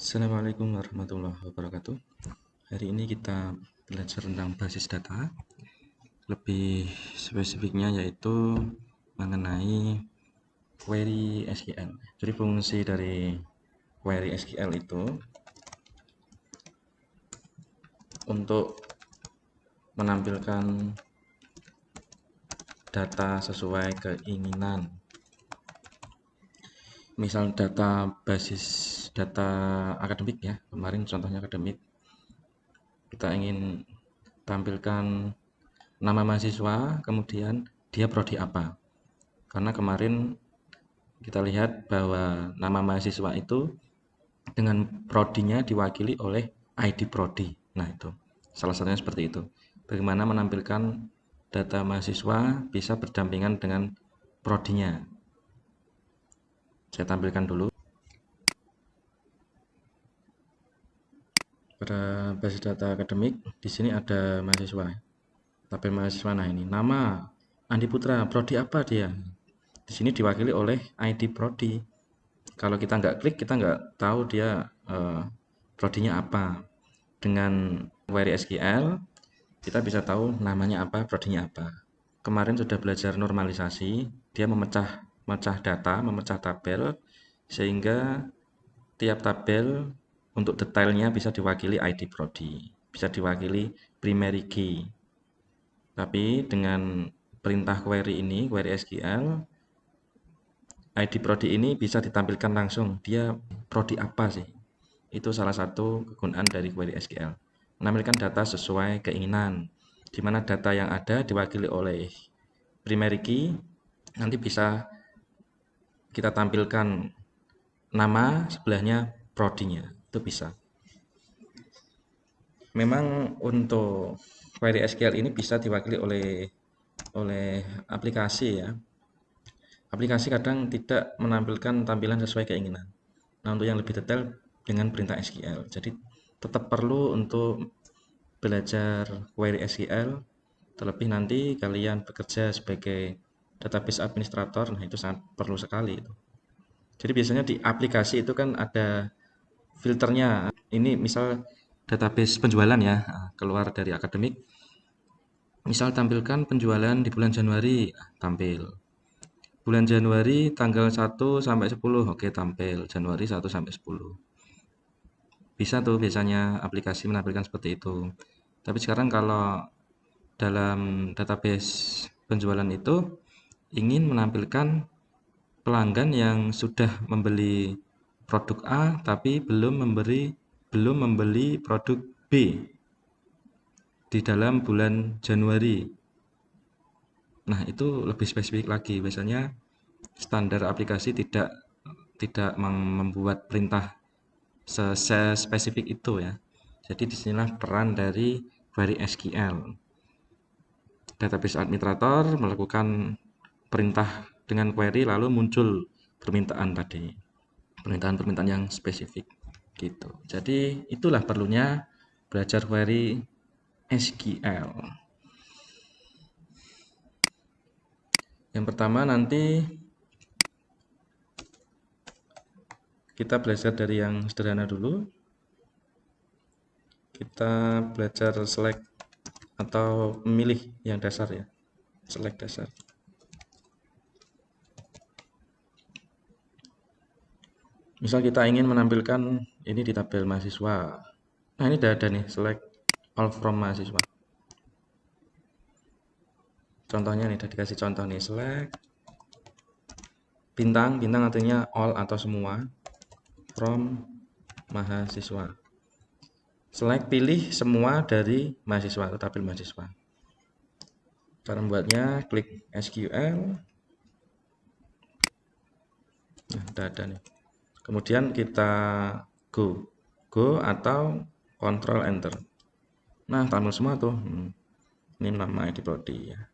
Assalamualaikum warahmatullahi wabarakatuh. Hari ini kita belajar tentang basis data. Lebih spesifiknya yaitu mengenai query SQL. Jadi fungsi dari query SQL itu untuk menampilkan data sesuai keinginan. Misal data basis data akademik ya, kemarin contohnya akademik. Kita ingin tampilkan nama mahasiswa, kemudian dia prodi apa. Karena kemarin kita lihat bahwa nama mahasiswa itu dengan prodinya diwakili oleh ID prodi. Nah, itu salah satunya seperti itu. Bagaimana menampilkan data mahasiswa bisa berdampingan dengan prodinya. Saya tampilkan dulu. Pada basis data akademik, di sini ada mahasiswa. Tabel mahasiswa, nah ini nama Andi Putra, prodi apa dia? Di sini diwakili oleh ID prodi. Kalau kita nggak klik, kita nggak tahu dia prodinya apa. Dengan query SQL, kita bisa tahu namanya apa, prodinya apa. Kemarin sudah belajar normalisasi, dia memecah data, memecah tabel, sehingga tiap tabel untuk detailnya bisa diwakili ID prodi, bisa diwakili primary key. Tapi dengan perintah query ini, query SQL, ID prodi ini bisa ditampilkan langsung. Dia prodi apa sih? Itu salah satu kegunaan dari query SQL. Menampilkan data sesuai keinginan, di mana data yang ada diwakili oleh primary key, nanti bisa kita tampilkan nama, sebelahnya prodinya. Itu bisa. Memang untuk query SQL ini bisa diwakili oleh aplikasi ya. Aplikasi kadang tidak menampilkan tampilan sesuai keinginan. Nah, untuk yang lebih detail dengan perintah SQL. Jadi tetap perlu untuk belajar query SQL, terlebih nanti kalian bekerja sebagai database administrator, nah itu sangat perlu sekali itu. Jadi biasanya di aplikasi itu kan ada filternya. Ini misal database penjualan ya, keluar dari akademik. Misal tampilkan penjualan di bulan Januari, tampil. Bulan Januari tanggal 1 sampai 10, oke tampil. Januari 1 sampai 10. Bisa tuh biasanya aplikasi menampilkan seperti itu. Tapi sekarang kalau dalam database penjualan itu ingin menampilkan pelanggan yang sudah membeli produk A tapi belum membeli produk B di dalam bulan Januari. Nah, itu lebih spesifik lagi. Biasanya standar aplikasi tidak membuat perintah spesifik itu ya. Jadi disinilah peran dari query SQL. Database administrator melakukan perintah dengan query lalu muncul permintaan tadi. Permintaan-permintaan yang spesifik gitu. Jadi itulah perlunya belajar query SQL. Yang pertama nanti kita belajar dari yang sederhana dulu. Kita belajar select atau memilih yang dasar ya. Select dasar. Misal kita ingin menampilkan ini di tabel mahasiswa. Nah, ini udah ada nih, select all from mahasiswa. Contohnya nih, udah dikasih contoh nih, select bintang artinya all atau semua from mahasiswa. Select pilih semua dari mahasiswa atau tabel mahasiswa. Cara membuatnya klik SQL. Nah, udah ada nih. Kemudian kita go atau Ctrl Enter. Nah, tampil semua tuh. Ini nama ID prodi ya.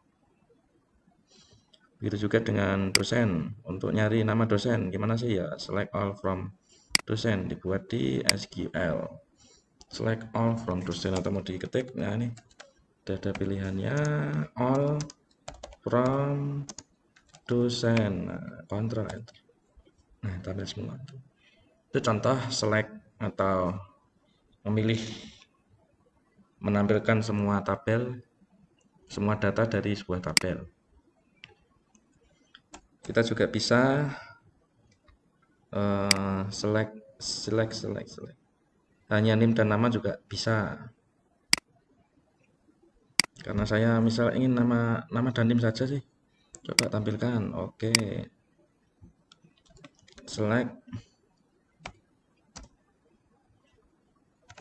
Begitu juga dengan dosen. Untuk nyari nama dosen, gimana sih ya? Select all from dosen, dibuat di SQL. Select all from dosen atau mau diketik. Nah, ini udah ada pilihannya all from dosen. Nah, Ctrl Enter. Nah, tampil semua. Itu contoh select atau memilih menampilkan semua data dari sebuah tabel. Kita juga bisa select. Hanya NIM dan nama juga bisa. Karena saya misal ingin nama dan NIM saja sih. Coba tampilkan. Oke. Select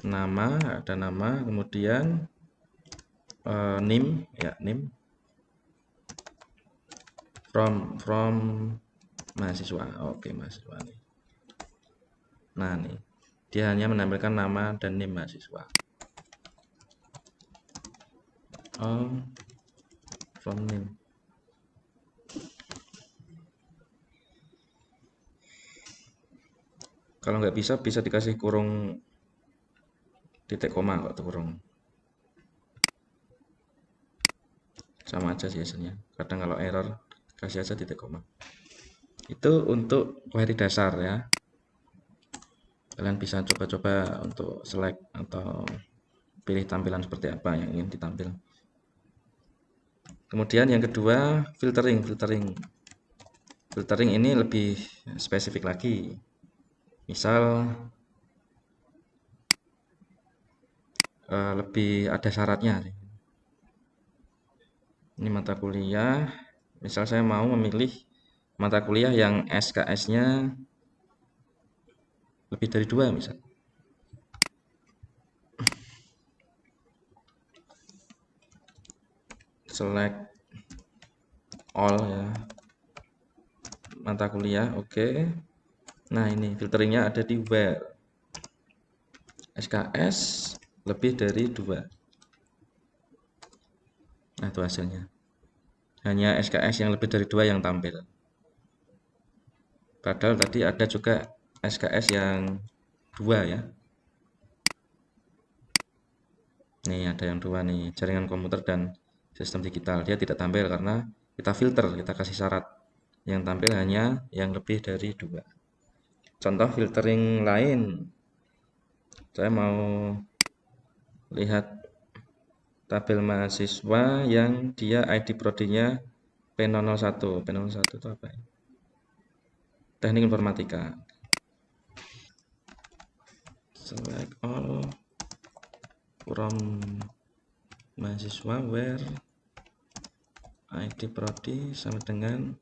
nama, ada nama, kemudian NIM ya, NIM from mahasiswa. Oke, mahasiswa nih. Nah, nih. Dia hanya menampilkan nama dan NIM mahasiswa. From NIM. Kalau nggak bisa dikasih kurung titik koma atau kurung. Sama aja sih hasilnya. Kadang kalau error kasih aja titik koma. Itu untuk query dasar ya. Kalian bisa coba-coba untuk select atau pilih tampilan seperti apa yang ingin ditampil. Kemudian yang kedua, filtering. Filtering ini lebih spesifik lagi. Misal lebih ada syaratnya. Ini mata kuliah. Misal saya mau memilih mata kuliah yang SKS-nya lebih dari 2 misal. Select all ya. Mata kuliah, oke. Nah, ini filteringnya ada di where. SKS lebih dari 2. Nah, itu hasilnya. Hanya SKS yang lebih dari 2 yang tampil. Padahal tadi ada juga SKS yang 2 ya. Nih ada yang 2 nih, jaringan komputer dan sistem digital. Dia tidak tampil karena kita filter, kita kasih syarat. Yang tampil hanya yang lebih dari 2. Contoh filtering lain. Saya mau lihat tabel mahasiswa yang dia ID prodi-nya P001. P001 itu apa ya? Teknik informatika. Select all from mahasiswa where ID prodi sama dengan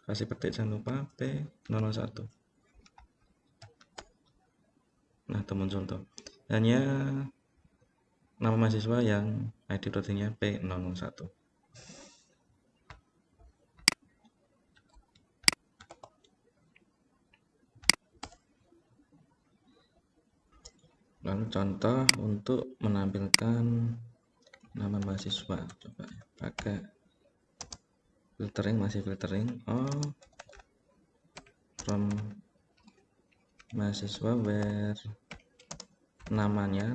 kasih petik jangan lupa P001. Nah, itu muncul tuh. Hanya nama mahasiswa yang ID prodi-nya P001. Lalu contoh untuk menampilkan nama mahasiswa, coba pakai filtering, masih filtering from mahasiswa where namanya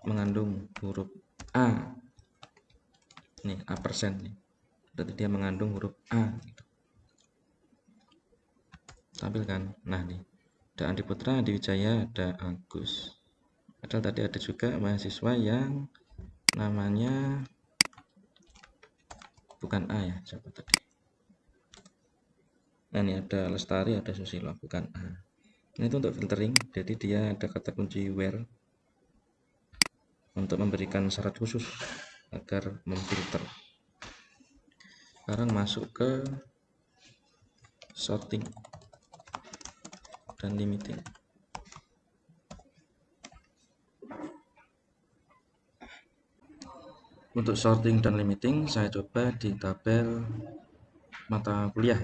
mengandung huruf A. Nih A persen nih, berarti dia mengandung huruf A gitu. Tampilkan. Nah, nih ada Andi Putra, Andi Wijaya, ada Agus. Padahal tadi ada juga mahasiswa yang namanya bukan A ya, siapa tadi? Nah, ini ada Lestari, ada Susilo, bukan A. Nah, itu untuk filtering, jadi dia ada kata kunci where untuk memberikan syarat khusus agar memfilter. Sekarang masuk ke sorting dan limiting. Untuk sorting dan limiting saya coba di tabel mata kuliah.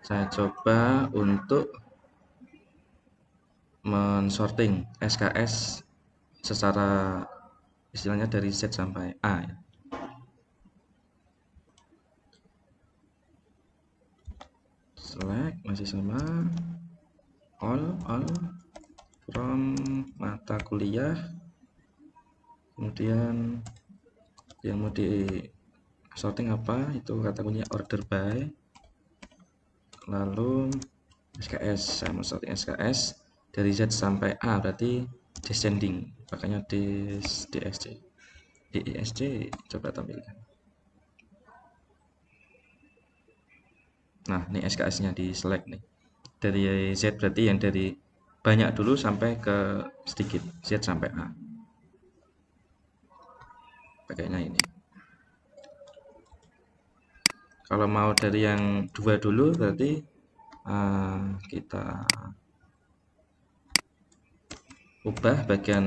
Saya coba untuk mensorting SKS secara istilahnya dari Z sampai A ya. Select masih sama all from mata kuliah, kemudian Yang mau di sorting apa? Itu kata kuncinya order by, lalu SKS. Saya mau sorting SKS dari Z sampai A, berarti descending, makanya DSC. DESC coba tampilkan. Nah, ini SKS-nya di select nih. Dari Z berarti yang dari banyak dulu sampai ke sedikit, Z sampai A. Pakainya ini. Kalau mau dari yang dua dulu berarti kita ubah bagian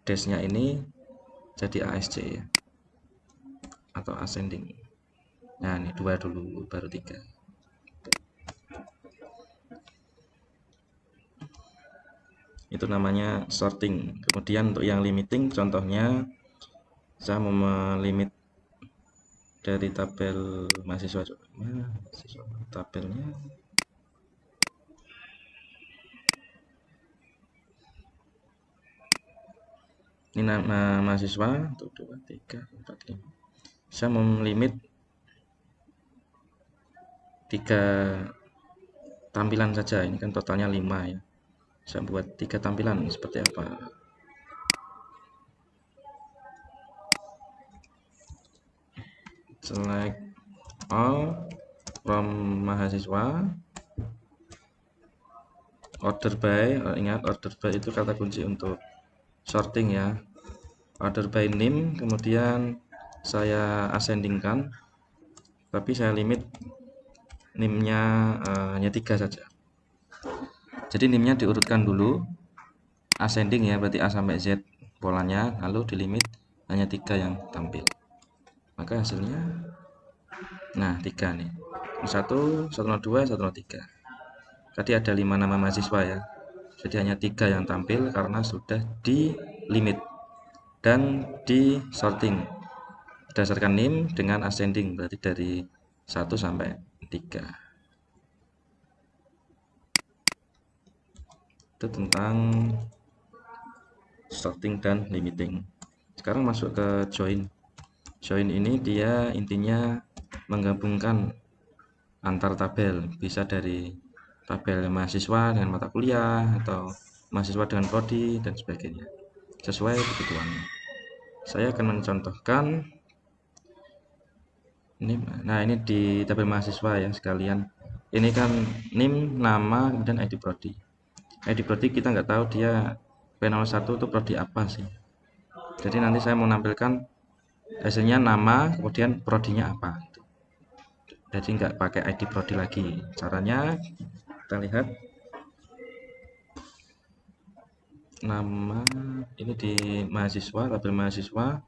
dash-nya ini jadi ASC ya, atau ascending. Nah, ini dua dulu baru tiga. Itu namanya sorting. Kemudian untuk yang limiting, contohnya saya mau melimit dari tabel mahasiswa. Tabelnya ini nama mahasiswa, 1, 2, 3, 4, 5. Saya mau melimit 3 tampilan saja. Ini kan totalnya 5 ya. Saya buat 3 tampilan seperti apa? Select all from mahasiswa, order by. Ingat, order by itu kata kunci untuk sorting ya. Order by name, kemudian saya ascendingkan, tapi saya limit name-nya hanya 3 saja. Jadi name-nya diurutkan dulu, ascending ya, berarti A sampai Z polanya, lalu dilimit hanya 3 yang tampil. Maka hasilnya, nah 3 nih, 1, 102, 103. Tadi ada 5 nama mahasiswa ya, jadi hanya 3 yang tampil karena sudah di limit dan di sorting berdasarkan name dengan ascending, berarti dari 1 sampai 3. Itu tentang sorting dan limiting. Sekarang masuk ke join. Join ini dia intinya menggabungkan antar tabel, bisa dari tabel mahasiswa dengan mata kuliah atau mahasiswa dengan prodi dan sebagainya, sesuai kebutuhannya. Saya akan mencontohkan ini. Nah, ini di tabel mahasiswa ya sekalian. Ini kan NIM, nama, kemudian ID prodi. ID prodi kita nggak tahu dia P01 itu prodi apa sih. Jadi nanti saya mau menampilkan hasilnya nama, kemudian prodinya apa. Jadi nggak pakai ID prodi lagi. Caranya kita lihat nama ini di mahasiswa, tabel mahasiswa,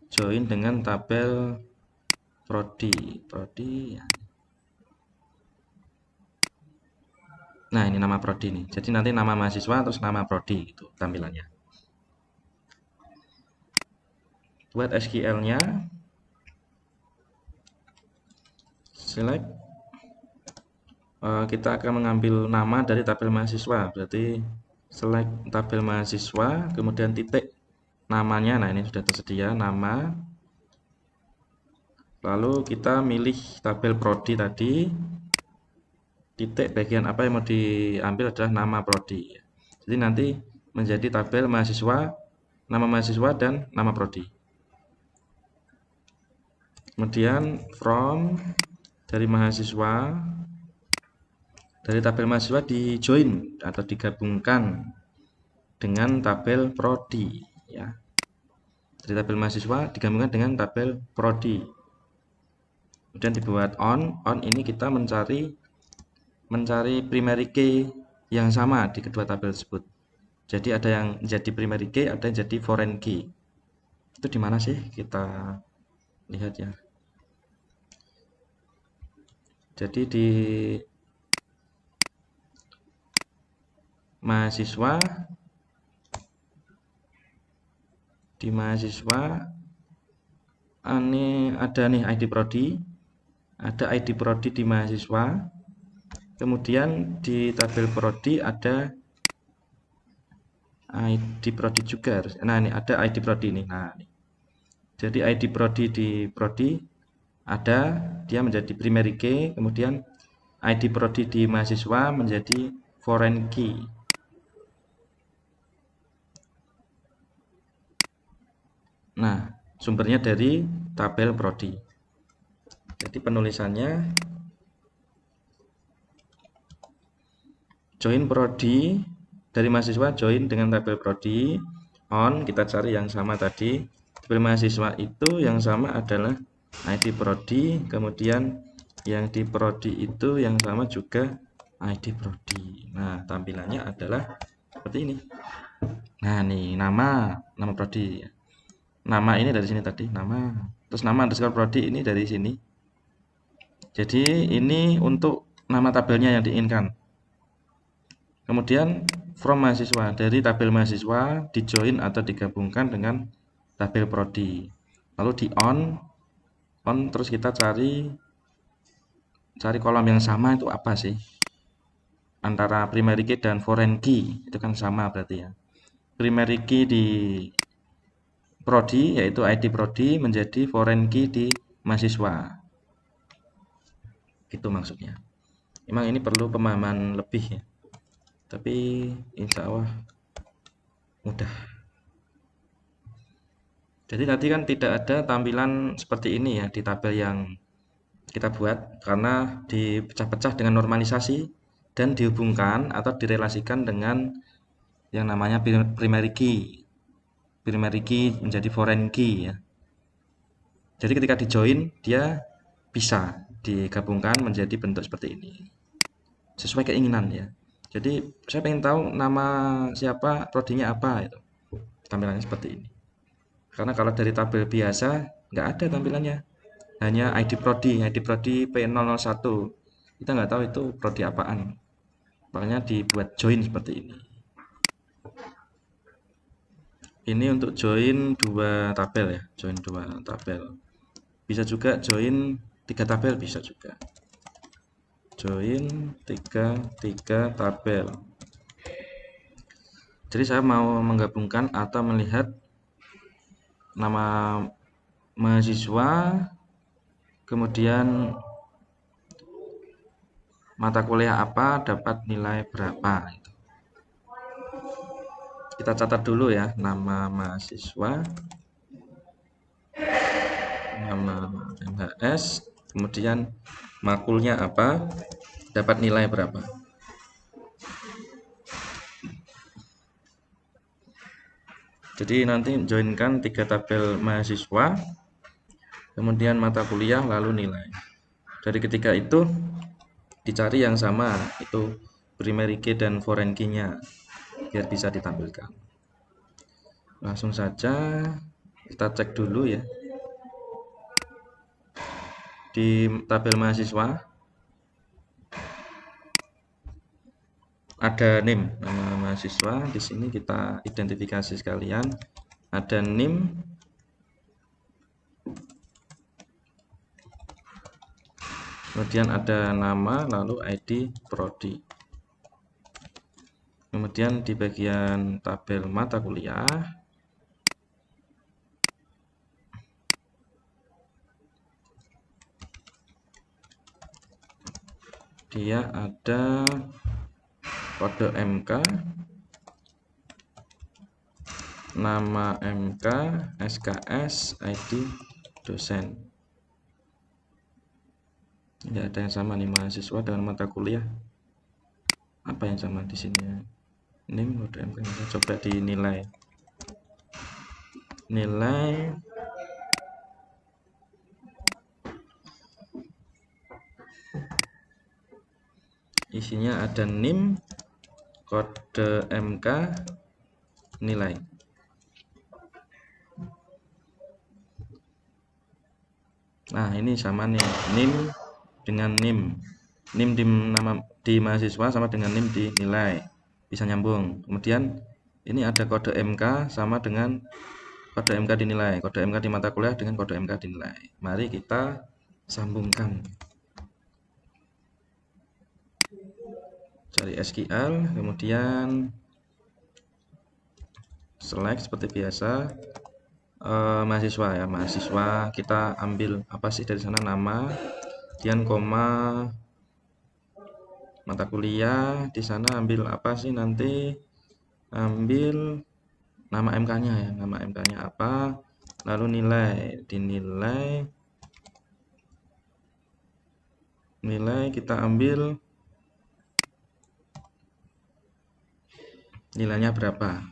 join dengan tabel prodi ya. Nah, ini nama prodi nih. Jadi nanti nama mahasiswa terus nama prodi itu tampilannya. Buat SQL-nya, select. Kita akan mengambil nama dari tabel mahasiswa. Berarti select tabel mahasiswa, kemudian titik namanya. Nah, ini sudah tersedia nama. Lalu kita milih tabel prodi tadi. Titik bagian apa yang mau diambil adalah nama prodi. Jadi nanti menjadi tabel mahasiswa, nama mahasiswa dan nama prodi. Kemudian from dari mahasiswa, dari tabel mahasiswa di join atau digabungkan dengan tabel prodi ya. Dari tabel mahasiswa digabungkan dengan tabel prodi. Kemudian dibuat on ini kita mencari primary key yang sama di kedua tabel tersebut. Jadi ada yang jadi primary key, ada yang jadi foreign key. Itu di mana sih? Kita lihat ya. Jadi di mahasiswa, ini ada nih ID prodi, ada ID prodi di mahasiswa. Kemudian di tabel prodi ada ID prodi juga. Nah, ini ada ID prodi ini. Nah, ini. Jadi ID prodi di prodi ada, dia menjadi primary key, kemudian ID prodi di mahasiswa menjadi foreign key. Nah, sumbernya dari tabel prodi. Jadi penulisannya join prodi dari mahasiswa, join dengan tabel prodi on, kita cari yang sama tadi. Tabel mahasiswa itu yang sama adalah ID prodi, kemudian yang di prodi itu yang sama juga ID prodi. Nah, tampilannya adalah seperti ini. Nah, nih nama prodi. Nama ini dari sini tadi, nama. Terus nama underscore prodi ini dari sini. Jadi ini untuk nama tabelnya yang diinginkan. Kemudian from mahasiswa, dari tabel mahasiswa di join atau digabungkan dengan tabel prodi. Lalu di on terus kita cari kolom yang sama itu apa sih? Antara primary key dan foreign key itu kan sama berarti ya. Primary key di prodi yaitu ID prodi menjadi foreign key di mahasiswa. Itu maksudnya. Memang ini perlu pemahaman lebih ya. Tapi insya Allah mudah. Jadi tadi kan tidak ada tampilan seperti ini ya di tabel yang kita buat, karena dipecah-pecah dengan normalisasi dan dihubungkan atau direlasikan dengan yang namanya primary key. Primary key menjadi foreign key ya. Jadi ketika di join dia bisa digabungkan menjadi bentuk seperti ini. Sesuai keinginan ya. Jadi saya ingin tahu nama siapa, prodinya apa itu. Tampilannya seperti ini. Karena kalau dari tabel biasa nggak ada tampilannya. Hanya ID prodi P001. Kita nggak tahu itu prodi apaan. Makanya dibuat join seperti ini. Ini untuk join dua tabel ya, join dua tabel. Bisa juga join 3 tabel, bisa juga. Join 3 tabel. Jadi saya mau menggabungkan atau melihat nama mahasiswa, kemudian mata kuliah apa, dapat nilai berapa. Kita catat dulu ya, nama mahasiswa, nama MHS, kemudian makulnya apa, dapat nilai berapa. Jadi nanti joinkan 3 tabel mahasiswa, kemudian mata kuliah, lalu nilai. Dari ketiga itu dicari yang sama, itu primary key dan foreign key-nya, biar bisa ditampilkan. Langsung saja kita cek dulu ya. Di tabel mahasiswa ada NIM, nama mahasiswa. Di sini kita identifikasi sekalian. Ada NIM, kemudian ada nama, lalu ID prodi. Kemudian di bagian tabel mata kuliah dia ada kode MK, nama MK, SKS, ID dosen. Tidak ada yang sama nih mahasiswa dengan mata kuliah. Apa yang sama di sini? NIM kode MK. Coba dinilai. Nilai isinya ada NIM, kode MK, nilai. Nah, ini sama nih, NIM dengan NIM. NIM di mahasiswa sama dengan NIM di nilai. Bisa nyambung. Kemudian ini ada kode MK sama dengan kode MK dinilai. Kode MK di mata kuliah dengan kode MK dinilai. Mari kita sambungkan. Cari SQL, kemudian select seperti biasa. mahasiswa ya, mahasiswa kita ambil apa sih dari sana, nama, kemudian koma, mata kuliah, di sana ambil apa sih nanti, ambil nama MK-nya ya, nama MK-nya apa, lalu nilai, dinilai, nilai kita ambil nilainya berapa.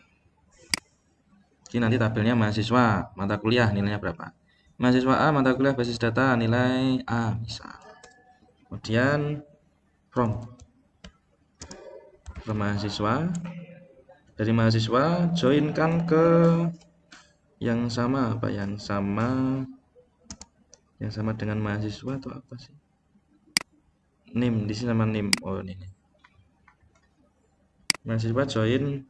Ini nanti tabelnya mahasiswa, mata kuliah nilainya berapa. Mahasiswa A, mata kuliah basis data, nilai A misal. Kemudian from mahasiswa, dari mahasiswa joinkan ke yang sama apa, yang sama dengan mahasiswa atau apa sih, nim, di sini nama nim. Oh ini mahasiswa join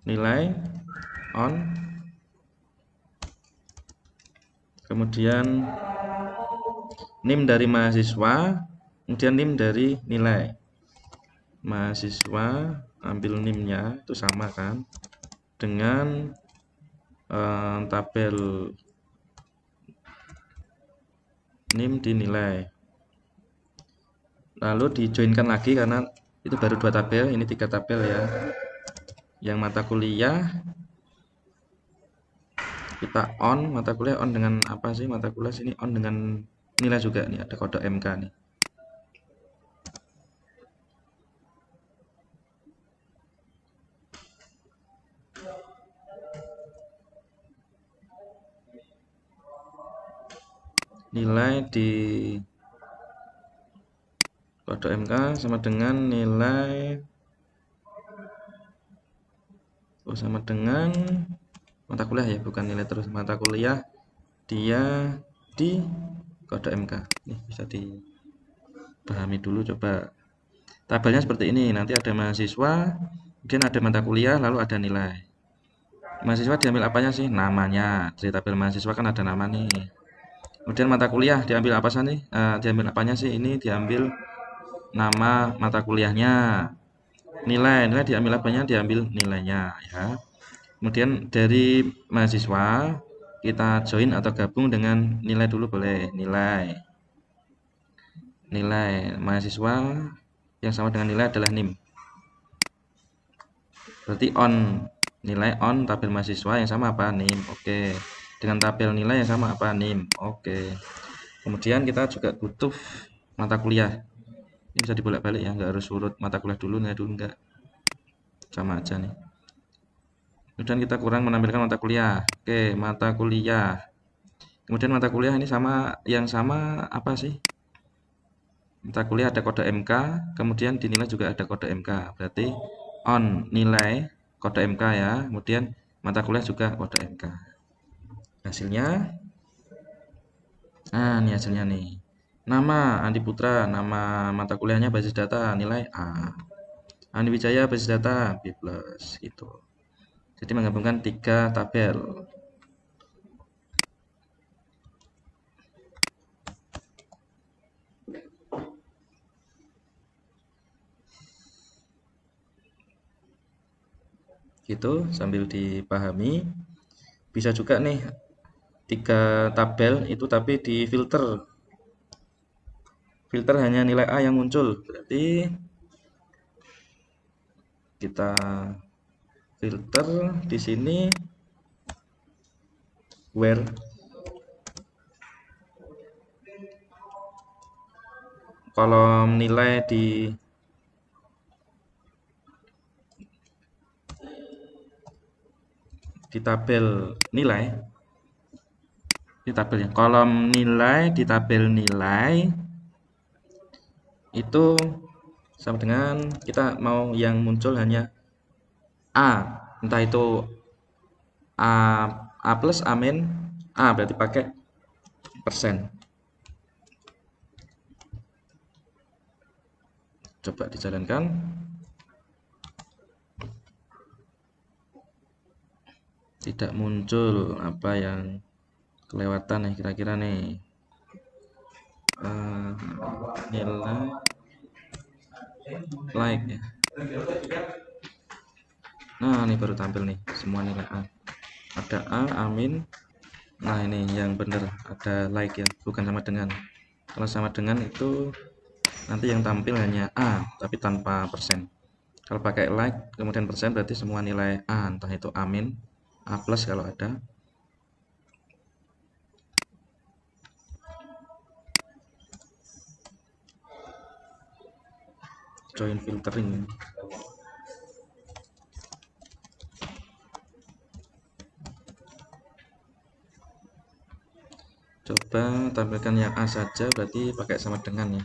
nilai on, kemudian nim dari mahasiswa, kemudian nim dari nilai. Mahasiswa ambil nimnya itu sama kan dengan tabel nim dinilai, lalu dijoinkan lagi karena itu baru 2 tabel, ini 3 tabel ya. Yang mata kuliah kita on, mata kuliah on dengan apa sih, mata kuliah sini on dengan nilai juga nih, ada kode MK nih. Nilai di kode MK sama dengan nilai, sama dengan mata kuliah ya, bukan nilai terus, mata kuliah dia di kode MK. Ini bisa dipahami dulu, coba tabelnya seperti ini. Nanti ada mahasiswa, kemudian ada mata kuliah, lalu ada nilai. Mahasiswa diambil apanya sih, namanya. Dari tabel mahasiswa kan ada nama nih. Kemudian mata kuliah diambil apa sih nih, diambil apanya sih, ini diambil nama mata kuliahnya. Nilai diambil apanya, diambil nilainya ya. Kemudian dari mahasiswa kita join atau gabung dengan nilai dulu boleh, nilai mahasiswa yang sama dengan nilai adalah nim, berarti on, nilai on tabel mahasiswa yang sama apa, nim. Oke, dengan tabel nilai yang sama apa, nim. Oke, kemudian kita juga butuh mata kuliah, ini bisa dibolak-balik ya, nggak harus urut mata kuliah dulu, nilai dulu, enggak, sama aja nih. Kemudian kita kurang menampilkan mata kuliah. Oke, mata kuliah, kemudian mata kuliah ini sama, yang sama apa sih, mata kuliah ada kode MK, kemudian dinilai juga ada kode MK, berarti on nilai kode MK ya, kemudian mata kuliah juga kode MK. Hasilnya, nah ini hasilnya nih, nama Andi Putra, nama mata kuliahnya basis data, nilai A. Andi Wijaya basis data B+, gitu. Jadi menggabungkan 3 tabel. Gitu sambil dipahami. Bisa juga nih 3 tabel itu tapi di filter hanya nilai A yang muncul, berarti kita filter di sini where kolom nilai di tabel nilai, di tabelnya kolom nilai, di tabel nilai itu sama dengan kita mau yang muncul hanya A, entah itu A plus, A min, A berarti pakai persen. Coba dijalankan. Tidak muncul, apa yang kelewatan nih kira-kira nih, nilai like ya. Nah, ini baru tampil nih semua nilai A. Ada A, Amin. Nah, ini yang benar ada like ya, bukan sama dengan. Kalau sama dengan itu nanti yang tampil hanya A, tapi tanpa persen. Kalau pakai like kemudian persen berarti semua nilai A, entah itu Amin, A plus kalau ada. Join filtering. Coba tampilkan yang A saja, berarti pakai sama dengan ya,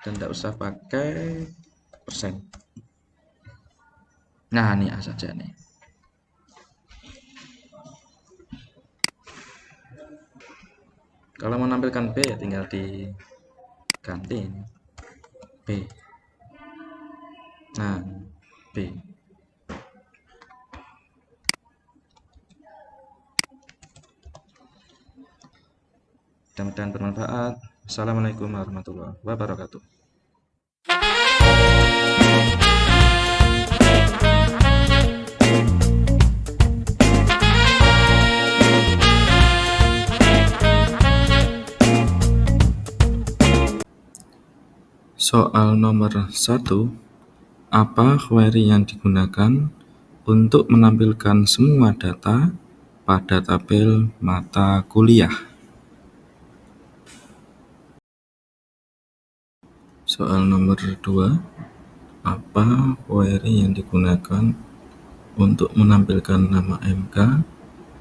dan tidak usah pakai persen. Nah, ini A saja nih. Kalau mau menampilkan B ya tinggal diganti ini. B. Nah, B. Mudah-mudahan bermanfaat. Assalamualaikum warahmatullahi wabarakatuh. Soal nomor 1. Apa query yang digunakan untuk menampilkan semua data pada tabel mata kuliah? Soal nomor 2. Apa query yang digunakan untuk menampilkan nama MK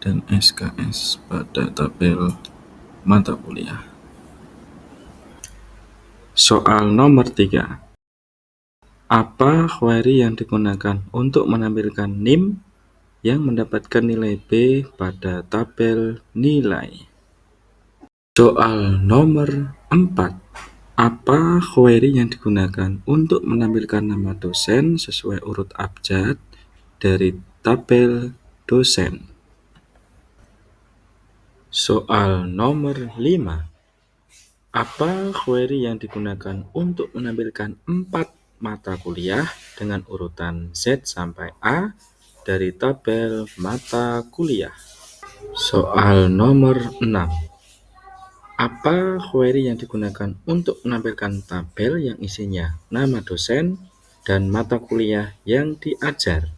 dan SKS pada tabel mata kuliah? Soal nomor 3. Apa query yang digunakan untuk menampilkan NIM yang mendapatkan nilai B pada tabel nilai? Soal nomor 4. Apa query yang digunakan untuk menampilkan nama dosen sesuai urut abjad dari tabel dosen? Soal nomor 5. Apa query yang digunakan untuk menampilkan 4 mata kuliah dengan urutan Z sampai A dari tabel mata kuliah? Soal nomor 6. Apa query yang digunakan untuk menampilkan tabel yang isinya nama dosen dan mata kuliah yang diajar?